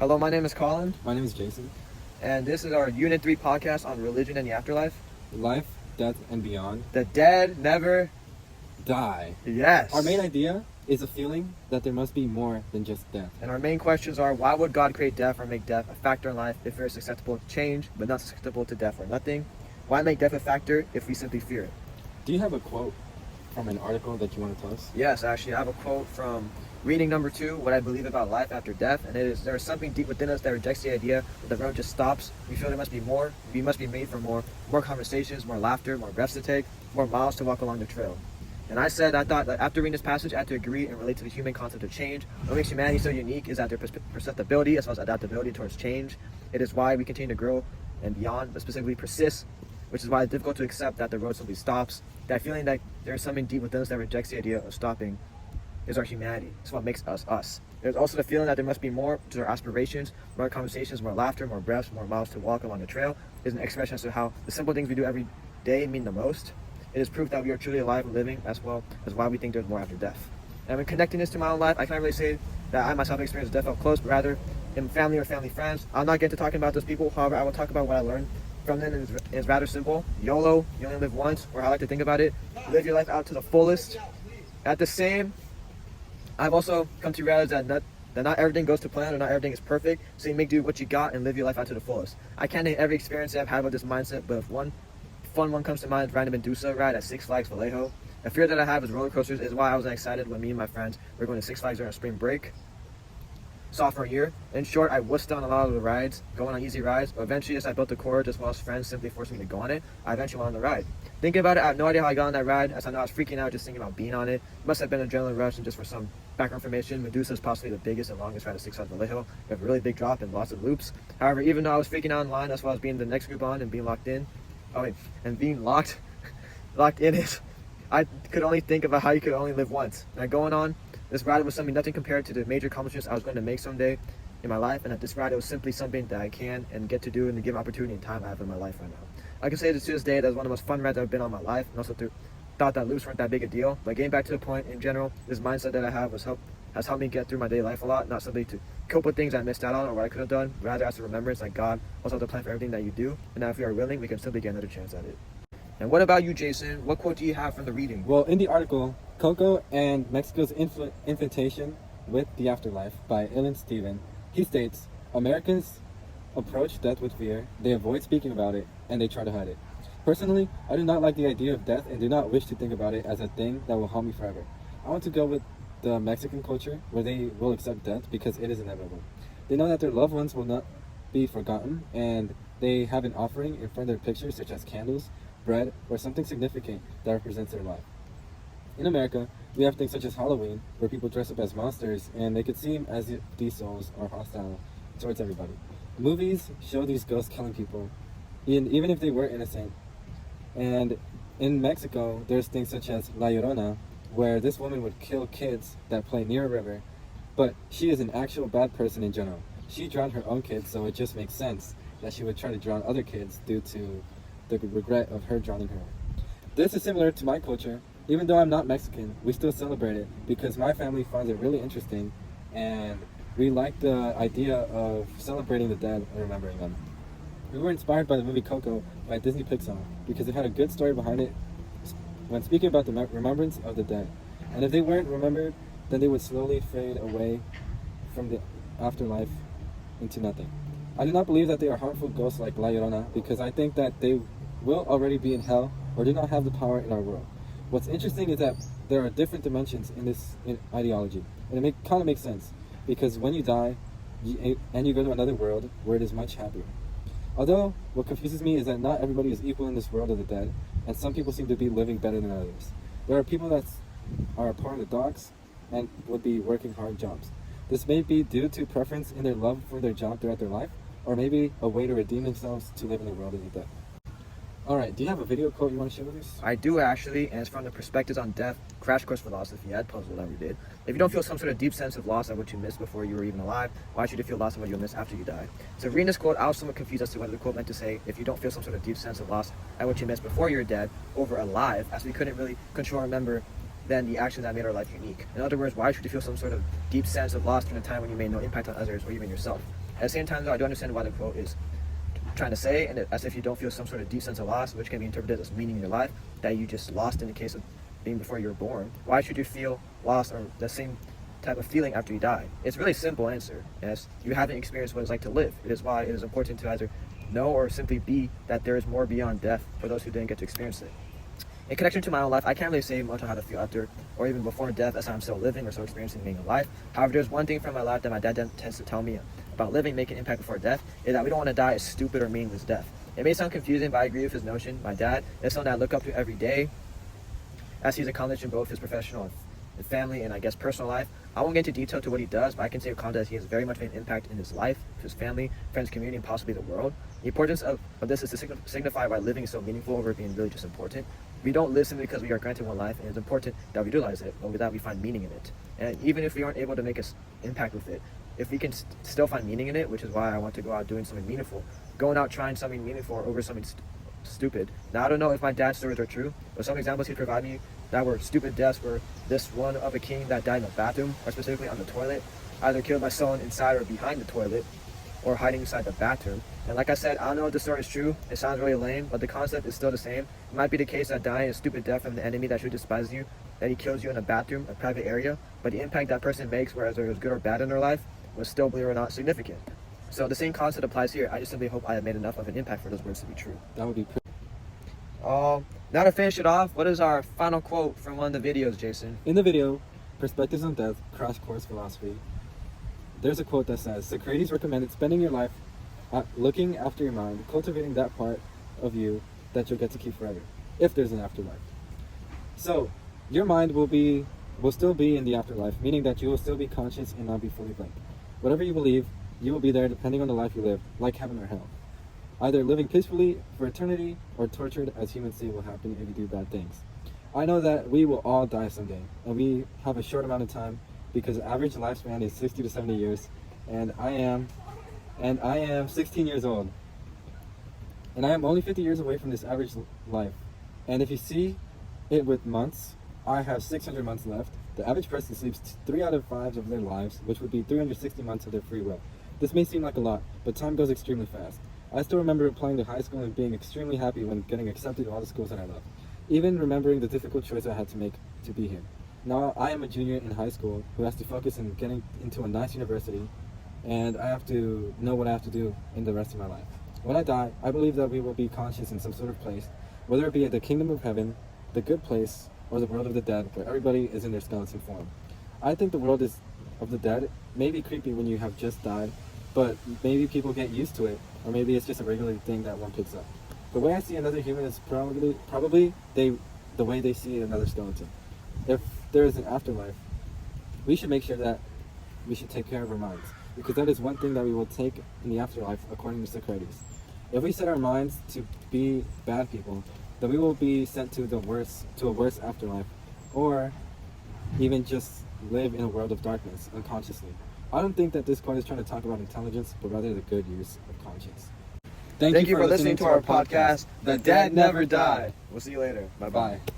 Hello, my name is Collin, My name is Jayson. and this is our Unit 3 podcast on religion and the afterlife. Life, death, and beyond. The dead never Die. Yes. Our main idea is a feeling that there must be more than just death. And our main questions are, why would God create death or make death a factor in life if we're susceptible to change, but not susceptible to death or nothing? Why make death a factor if we simply fear it? Do you have a quote from an article that you want to tell us? Yes, actually, I have a quote from reading number 2, What I Believe About Life After Death, and it is, there is something deep within us that rejects the idea that the road just stops. We feel there must be more. We must be made for more conversations, more laughter, more breaths to take, more miles to walk along the trail. And I thought that after reading this passage, I had to agree and relate to the human concept of change. What makes humanity so unique is that their perceptibility as well as adaptability towards change. It is why we continue to grow and beyond, but specifically persist, which is why it's difficult to accept that the road simply stops. That feeling that there's something deep within us that rejects the idea of stopping is our humanity. It's what makes us us. There's also the feeling that there must be more to our aspirations, more conversations, more laughter, more breaths, more miles to walk along the trail. Is an expression as to how the simple things we do every day mean the most. It is proof that we are truly alive and living, as well as why we think there's more after death. And when connecting this to my own life, I can't really say that I myself experienced death up close, but rather in family or family friends. I'll not get to talking about those people, however, I will talk about what I learned from them, and it's rather simple. YOLO, you only live once, or how I like to think about it, live your life out to the fullest. At the same, I've also come to realize that not everything goes to plan or not everything is perfect, so you make do what you got and live your life out to the fullest. I can't name every experience that I've had with this mindset, but if one fun one comes to mind, random Medusa ride at Six Flags Vallejo. A fear that I have with roller coasters is why I was excited when me and my friends were going to Six Flags during spring break, sophomore year. In short, I wussed on a lot of the rides, going on easy rides, but eventually as I built the courage as well as friends simply forced me to go on it, I eventually went on the ride. Thinking about it, I have no idea how I got on that ride, as I know I was freaking out just thinking about being on it. It must have been an adrenaline rush, and just for some background information, Medusa is possibly the biggest and longest ride at Six Flags Vallejo. We have a really big drop and lots of loops. However, even though I was freaking out in line as well as being the next group on and being locked in, being locked in it, I could only think about how you could only live once. And going on, this ride was something nothing compared to the major accomplishments I was going to make someday in my life, and at this ride it was simply something that I can and get to do in the given opportunity and time I have in my life right now. I can say this to this day, that's one of the most fun rides I've been on in my life, and also thought that loops weren't that big a deal. But getting back to the point, in general, this mindset that I have has helped me get through my daily life a lot, not simply to cope with things I missed out on or what I could have done, rather as a remembrance that God also has a plan for everything that you do, and that if we are willing, we can simply get another chance at it. And what about you, Jayson? What quote do you have from the reading? Well, in the article, Coco and Mexico's Invitation with the Afterlife by Ilan Stephen, he states, Americans approach death with fear, they avoid speaking about it, and they try to hide it. Personally, I do not like the idea of death and do not wish to think about it as a thing that will haunt me forever. I want to go with the Mexican culture where they will accept death because it is inevitable. They know that their loved ones will not be forgotten, and they have an offering in front of their pictures such as candles, bread, or something significant that represents their life. In America, we have things such as Halloween, where people dress up as monsters and make it seem as if these souls are hostile towards everybody. Movies show these ghosts killing people, even if they were innocent. And in Mexico, there's things such as La Llorona, where this woman would kill kids that play near a river, but she is an actual bad person in general. She drowned her own kids, so it just makes sense that she would try to drown other kids due to the regret of her drowning her. This is similar to my culture. Even though I'm not Mexican, we still celebrate it because my family finds it really interesting, and we like the idea of celebrating the dead and remembering them. We were inspired by the movie Coco by Disney Pixar because it had a good story behind it when speaking about the remembrance of the dead. And if they weren't remembered, then they would slowly fade away from the afterlife into nothing. I do not believe that they are harmful ghosts like La Llorona because I think that they will already be in hell or do not have the power in our world. What's interesting is that there are different dimensions in this ideology, and it kind of makes sense because when you die and you go to another world where it is much happier. Although, what confuses me is that not everybody is equal in this world of the dead, and some people seem to be living better than others. There are people that are a part of the dogs and would be working hard jobs. This may be due to preference in their love for their job throughout their life, or maybe a way to redeem themselves to live in the world of the dead. Alright, do you have a video quote you want to share with us? I do actually, and it's from the Perspectives on Death Crash Course Philosophy at Puzzle that we did. If you don't feel some sort of deep sense of loss at what you missed before you were even alive, why should you feel loss at what you'll miss after you die? So reading this quote, I was somewhat confused as to whether the quote meant to say, if you don't feel some sort of deep sense of loss at what you missed before you're dead, over alive, as we couldn't really control or remember then the actions that made our life unique. In other words, why should you feel some sort of deep sense of loss during a time when you made no impact on others or even yourself? At the same time, though, I do understand why the quote is trying to say, and as if you don't feel some sort of deep sense of loss, which can be interpreted as meaning in your life, that you just lost in the case of being before you were born. Why should you feel lost or the same type of feeling after you die? It's a really simple answer. As you haven't experienced what it's like to live. It is why it is important to either know or simply be that there is more beyond death for those who didn't get to experience it. In connection to my own life, I can't really say much on how to feel after or even before death, as I'm still living or still experiencing being alive. However, there's one thing from my life that my dad tends to tell me about living, making an impact before death, is that we don't want to die a stupid or meaningless death. It may sound confusing, but I agree with his notion. My dad is someone that I look up to every day, as he's accomplished in both his professional and family and I guess personal life. I won't get into detail to what he does, but I can say with confidence he has very much made an impact in his life, his family, friends, community, and possibly the world. The importance of this is to signify why living is so meaningful over being really just important. We don't live simply because we are granted one life, and it's important that we realize it, but with that we find meaning in it. And even if we aren't able to make an impact with it, if we can still find meaning in it, which is why I want to go out doing something meaningful, going out trying something meaningful over something stupid. Now, I don't know if my dad's stories are true, but some examples he provided me that were stupid deaths were this one of a king that died in the bathroom, or specifically on the toilet, either killed by someone inside or behind the toilet, or hiding inside the bathroom. And like I said, I don't know if the story is true. It sounds really lame, but the concept is still the same. It might be the case that dying a stupid death from the enemy that should despise you, that he kills you in a bathroom, a private area, but the impact that person makes, whether it was good or bad in their life, was still, believe it or not, significant. So the same concept applies here. I just simply hope I have made enough of an impact for those words to be true. That would be pretty. Now to finish it off, what is our final quote from one of the videos, Jayson? In the video, Perspectives on Death, Crash Course Philosophy, there's a quote that says, Socrates recommended spending your life looking after your mind, cultivating that part of you that you'll get to keep forever, if there's an afterlife. So, your mind will still be in the afterlife, meaning that you will still be conscious and not be fully blank. Whatever you believe, you will be there depending on the life you live, like heaven or hell. Either living peacefully for eternity or tortured as humans say will happen if you do bad things. I know that we will all die someday, and we have a short amount of time because the average lifespan is 60 to 70 years, and I am 16 years old. And I am only 50 years away from this average life. And if you see it with months, I have 600 months left. The average person sleeps 3 out of 5 of their lives, which would be 360 months of their free will. This may seem like a lot, but time goes extremely fast. I still remember applying to high school and being extremely happy when getting accepted to all the schools that I love. Even remembering the difficult choice I had to make to be here. Now I am a junior in high school who has to focus on getting into a nice university, and I have to know what I have to do in the rest of my life. When I die, I believe that we will be conscious in some sort of place, whether it be at the kingdom of heaven, the good place, or the world of the dead, where everybody is in their skeleton form. I think the world of the dead may be creepy when you have just died, but maybe people get used to it, or maybe it's just a regular thing that one picks up. The way I see another human is probably the way they see another skeleton. If there is an afterlife, we should make sure that we should take care of our minds, because that is one thing that we will take in the afterlife, according to Socrates. If we set our minds to be bad people, then we will be sent to a worse afterlife, or even just live in a world of darkness unconsciously. I don't think that this quote is trying to talk about intelligence, but rather the good use of conscience. Thank you for listening to our podcast, The Dead Never Die. We'll see you later. Bye-bye. Bye.